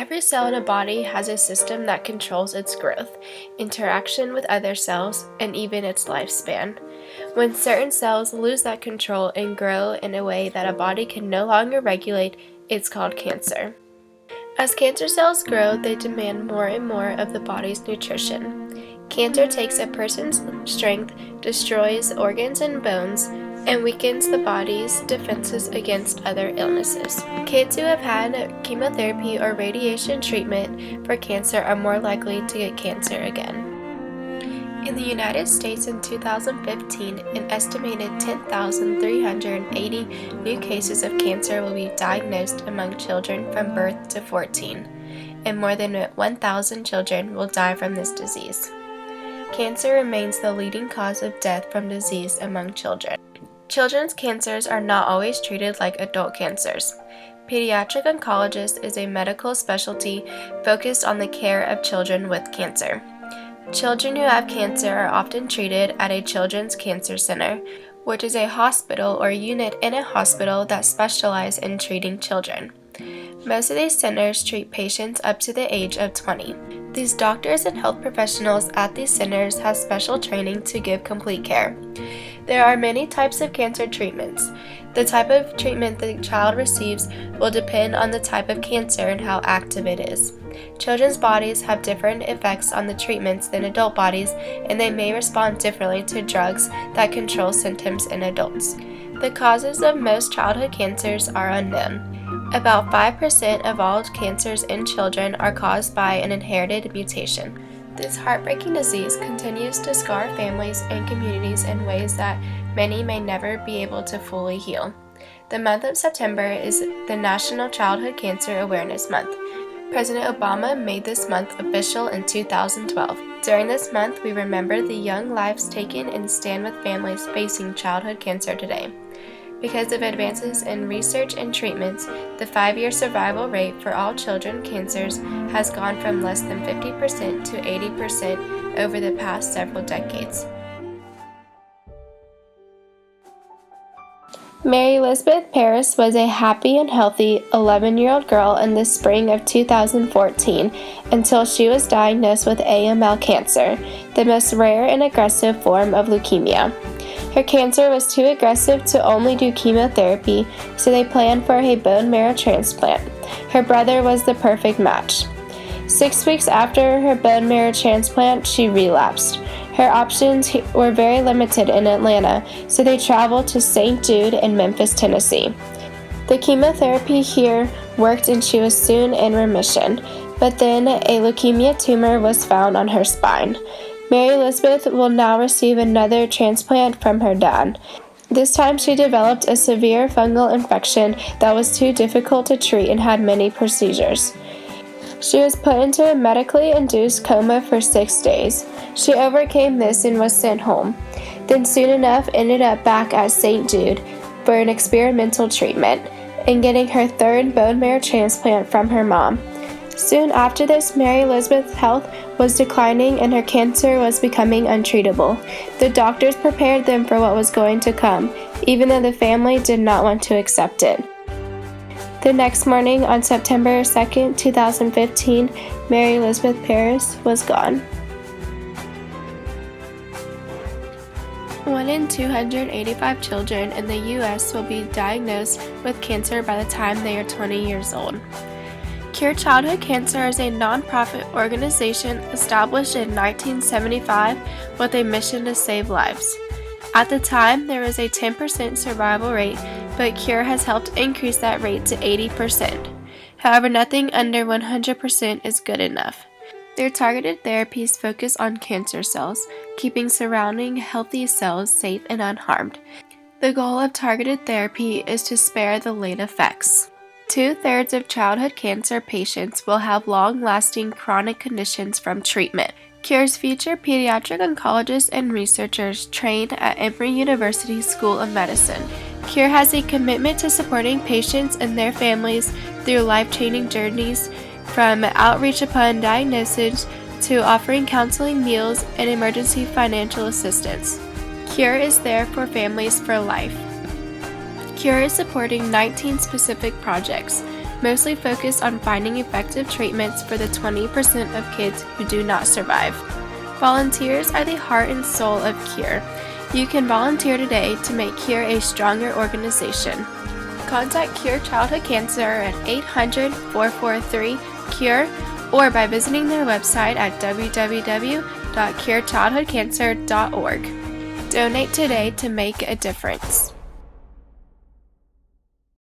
Every cell in a body has a system that controls its growth, interaction with other cells, and even its lifespan. When certain cells lose that control and grow in a way that a body can no longer regulate, it's called cancer. As cancer cells grow, they demand more and more of the body's nutrition. Cancer takes a person's strength, destroys organs and bones, and weakens the body's defenses against other illnesses. Kids who have had chemotherapy or radiation treatment for cancer are more likely to get cancer again. In the United States in 2015, an estimated 10,380 new cases of cancer will be diagnosed among children from birth to 14, and more than 1,000 children will die from this disease. Cancer remains the leading cause of death from disease among children. Children's cancers are not always treated like adult cancers. Pediatric oncologist is a medical specialty focused on the care of children with cancer. Children who have cancer are often treated at a children's cancer center, which is a hospital or unit in a hospital that specializes in treating children. Most of these centers treat patients up to the age of 20. These doctors and health professionals at these centers have special training to give complete care. There are many types of cancer treatments. The type of treatment the child receives will depend on the type of cancer and how active it is. Children's bodies have different effects on the treatments than adult bodies, and they may respond differently to drugs that control symptoms in adults. The causes of most childhood cancers are unknown. About 5% of all cancers in children are caused by an inherited mutation. This heartbreaking disease continues to scar families and communities in ways that many may never be able to fully heal. The month of September is the National Childhood Cancer Awareness Month. President Obama made this month official in 2012. During this month, we remember the young lives taken and stand with families facing childhood cancer today. Because of advances in research and treatments, the 5-year survival rate for all children cancers has gone from less than 50% to 80% over the past several decades. Mary Elizabeth Parris was a happy and healthy 11-year-old girl in the spring of 2014 until she was diagnosed with AML cancer, the most rare and aggressive form of leukemia. Her cancer was too aggressive to only do chemotherapy, so they planned for a bone marrow transplant. Her brother was the perfect match. 6 weeks after her bone marrow transplant, she relapsed. Her options were very limited in Atlanta, so they traveled to St. Jude in Memphis, Tennessee. The chemotherapy here worked and she was soon in remission, but then a leukemia tumor was found on her spine. Mary Elizabeth will now receive another transplant from her dad. This time she developed a severe fungal infection that was too difficult to treat and had many procedures. She was put into a medically induced coma for 6 days. She overcame this and was sent home. Then soon enough ended up back at St. Jude for an experimental treatment and getting her third bone marrow transplant from her mom. Soon after this, Mary Elizabeth's health was declining and her cancer was becoming untreatable. The doctors prepared them for what was going to come, even though the family did not want to accept it. The next morning, on September 2, 2015, Mary Elizabeth Parris was gone. 1 in 285 children in the U.S. will be diagnosed with cancer by the time they are 20 years old. Cure Childhood Cancer is a non-profit organization established in 1975 with a mission to save lives. At the time, there was a 10% survival rate, but Cure has helped increase that rate to 80%. However, nothing under 100% is good enough. Their targeted therapies focus on cancer cells, keeping surrounding healthy cells safe and unharmed. The goal of targeted therapy is to spare the late effects. 2/3 of childhood cancer patients will have long-lasting chronic conditions from treatment. Cure's future pediatric oncologists and researchers trained at Emory University School of Medicine. Cure has a commitment to supporting patients and their families through life-changing journeys, from outreach upon diagnosis to offering counseling, meals, and emergency financial assistance. Cure is there for families for life. Cure is supporting 19 specific projects. mostly focused on finding effective treatments for the 20% of kids who do not survive. Volunteers are the heart and soul of CURE. You can volunteer today to make CURE a stronger organization. Contact Cure Childhood Cancer at 800-443-CURE or by visiting their website at www.curechildhoodcancer.org. Donate today to make a difference.